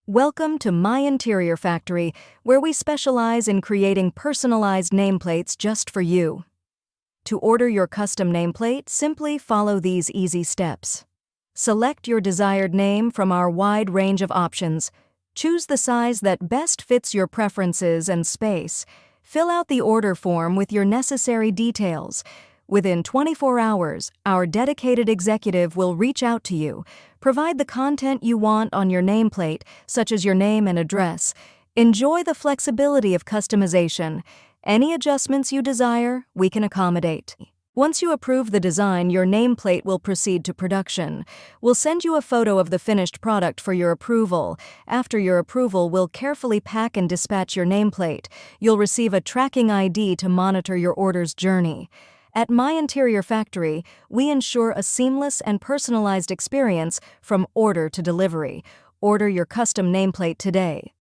Welcome to My Interior Factory, where we specialize in creating personalized nameplates just for you. To order your custom nameplate, simply follow these easy steps. Select your desired name from our wide range of options. Choose the size that best fits your preferences and space. Fill out the order form with your necessary details. Within 24 hours, our dedicated executive will reach out to you. Provide the content you want on your nameplate, such as your name and address. Enjoy the flexibility of customization. Any adjustments you desire, we can accommodate. Once you approve the design, your nameplate will proceed to production. We'll send you a photo of the finished product for your approval. After your approval, we'll carefully pack and dispatch your nameplate. You'll receive a tracking ID to monitor your order's journey. At My Interior Factory, we ensure a seamless and personalized experience from order to delivery. Order your custom nameplate today.